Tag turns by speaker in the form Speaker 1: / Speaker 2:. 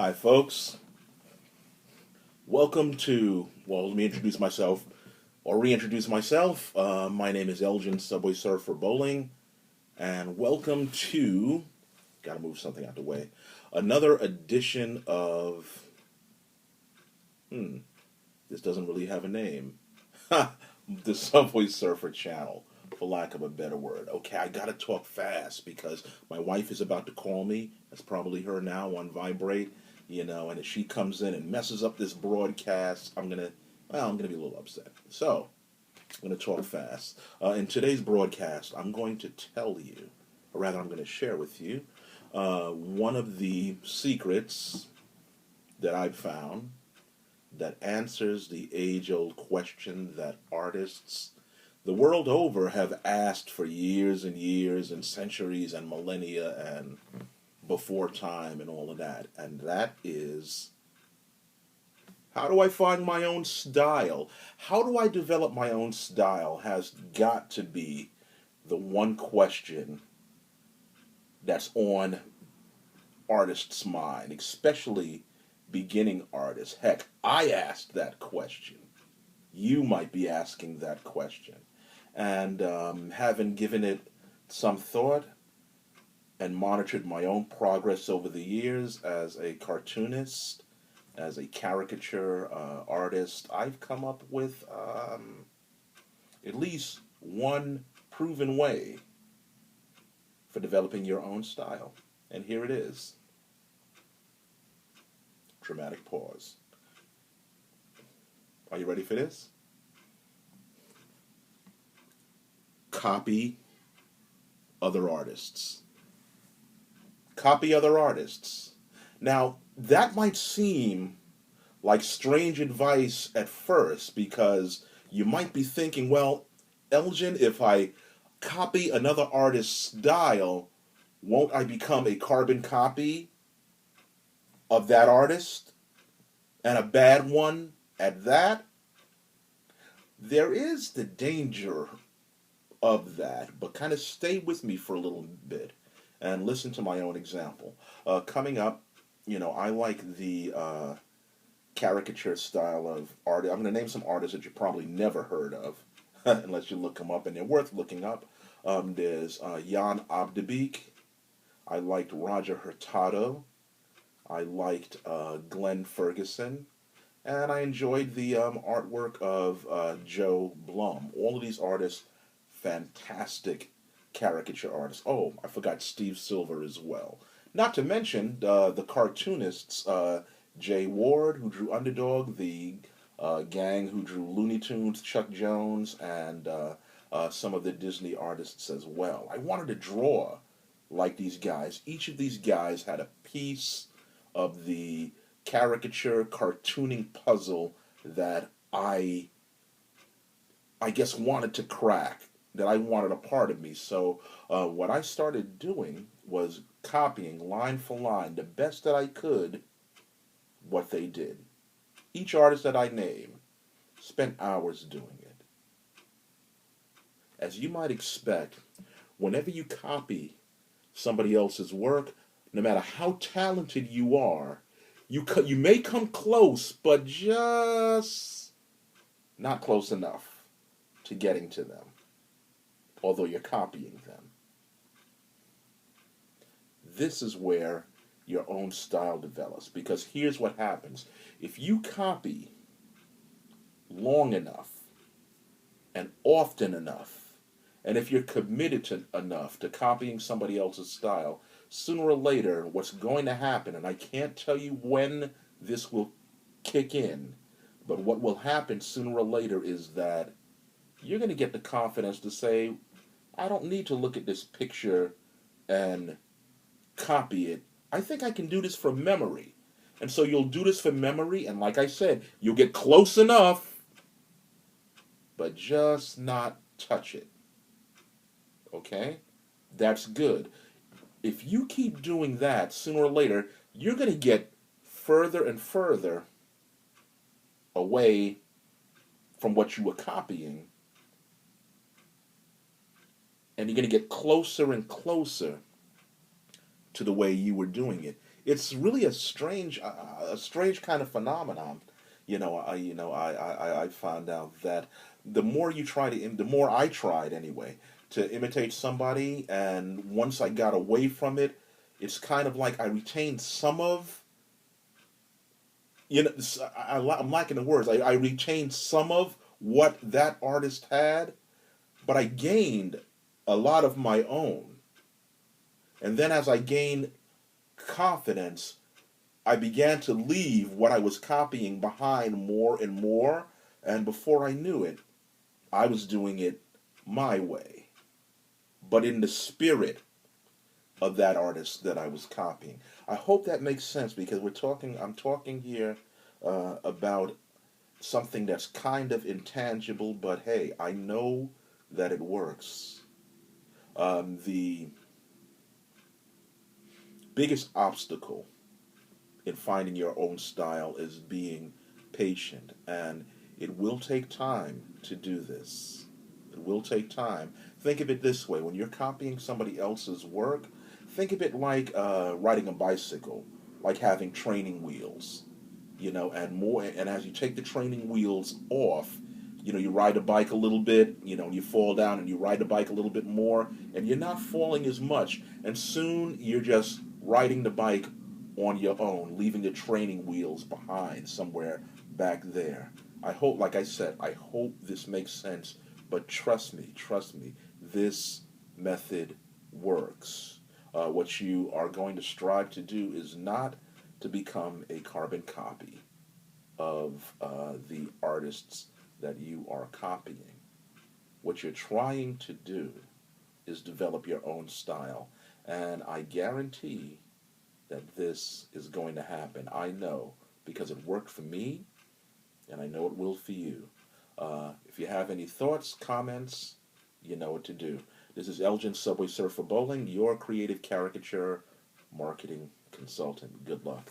Speaker 1: Hi, folks. Welcome to, well, let me introduce myself or reintroduce myself. My name is Elgin Subway Surfer Bowling, and welcome to, gotta move something out the way, another edition of, this doesn't really have a name, the Subway Surfer channel, for lack of a better word. Okay, I gotta talk fast because my wife is about to call me. That's probably her now on vibrate, and if she comes in and messes up this broadcast, I'm gonna be a little upset. So, I'm gonna talk fast. In today's broadcast, I'm going to tell you, or rather, I'm gonna share with you, one of the secrets that I've found that answers the age-old question that artists the world over have asked for years and years and centuries and millennia and before time and all of that. And that is, how do I find my own style? How do I develop my own style has got to be the one question that's on artists' mind, especially beginning artists. Heck, I asked that question. You might be asking that question. And having given it some thought and monitored my own progress over the years as a cartoonist, as a caricature artist, I've come up with at least one proven way for developing your own style. And here it is. Dramatic pause. Are you ready for this? Copy other artists. Copy other artists. Now, that might seem like strange advice at first because you might be thinking, well, Elgin, if I copy another artist's style, won't I become a carbon copy of that artist? And a bad one at that? There is the danger of that, but kind of stay with me for a little bit and listen to my own example. Coming up, I like the caricature style of art. I'm going to name some artists that you probably never heard of, unless you look them up, and they're worth looking up. There's Jan Abdebeek. I liked Roger Hurtado. I liked Glenn Ferguson. And I enjoyed the artwork of Joe Blum. All of these artists, fantastic caricature artists. Oh, I forgot Steve Silver as well. Not to mention the cartoonists, Jay Ward, who drew Underdog, the gang who drew Looney Tunes, Chuck Jones, and some of the Disney artists as well. I wanted to draw like these guys. Each of these guys had a piece of the caricature cartooning puzzle that I guess wanted to crack, that I wanted a part of me. So what I started doing was copying line for line, the best that I could, what they did. Each artist that I named spent hours doing it. As you might expect, whenever you copy somebody else's work, no matter how talented you are, you may come close, but just not close enough to getting to them, although you're copying them. This is where your own style develops, because here's what happens. If you copy long enough and often enough, and if you're committed to enough to copying somebody else's style, sooner or later, what's going to happen, and I can't tell you when this will kick in, but what will happen sooner or later is that you're going to get the confidence to say, I don't need to look at this picture and copy it. I think I can do this from memory. And so you'll do this from memory, and like I said, you'll get close enough, but just not touch it. Okay? That's good. If you keep doing that, sooner or later, you're going to get further and further away from what you were copying, and you're going to get closer and closer to the way you were doing it. it's really a strange kind of phenomenon. I found out that the more you try to, the more I tried anyway, to imitate somebody, and once I got away from it, it's kind of like I retained some of, I'm lacking the words. I retained some of what that artist had, but I gained a lot of my own. And then as I gained confidence, I began to leave what I was copying behind more and more, and before I knew it, I was doing it my way, but in the spirit of that artist that I was copying. I hope that makes sense because I'm talking here about something that's kind of intangible, but hey, I know that it works. The biggest obstacle in finding your own style is being patient, and it will take time to do this. It will take time. Think of it this way: when you're copying somebody else's work, think of it like riding a bicycle, like having training wheels, and more. And as you take the training wheels off, you ride a bike a little bit, and you fall down, and you ride the bike a little bit more, and you're not falling as much. And soon you're just riding the bike on your own, leaving the training wheels behind somewhere back there. I hope, like I said, I hope this makes sense, but trust me, this method works. What you are going to strive to do is not to become a carbon copy of the artists that you are copying. What you're trying to do is develop your own style. And I guarantee that this is going to happen. I know because it worked for me, and I know it will for you. If you have any thoughts, comments, you know what to do. This is Elgin Subway Surfer Bowling, your creative caricature marketing consultant. Good luck.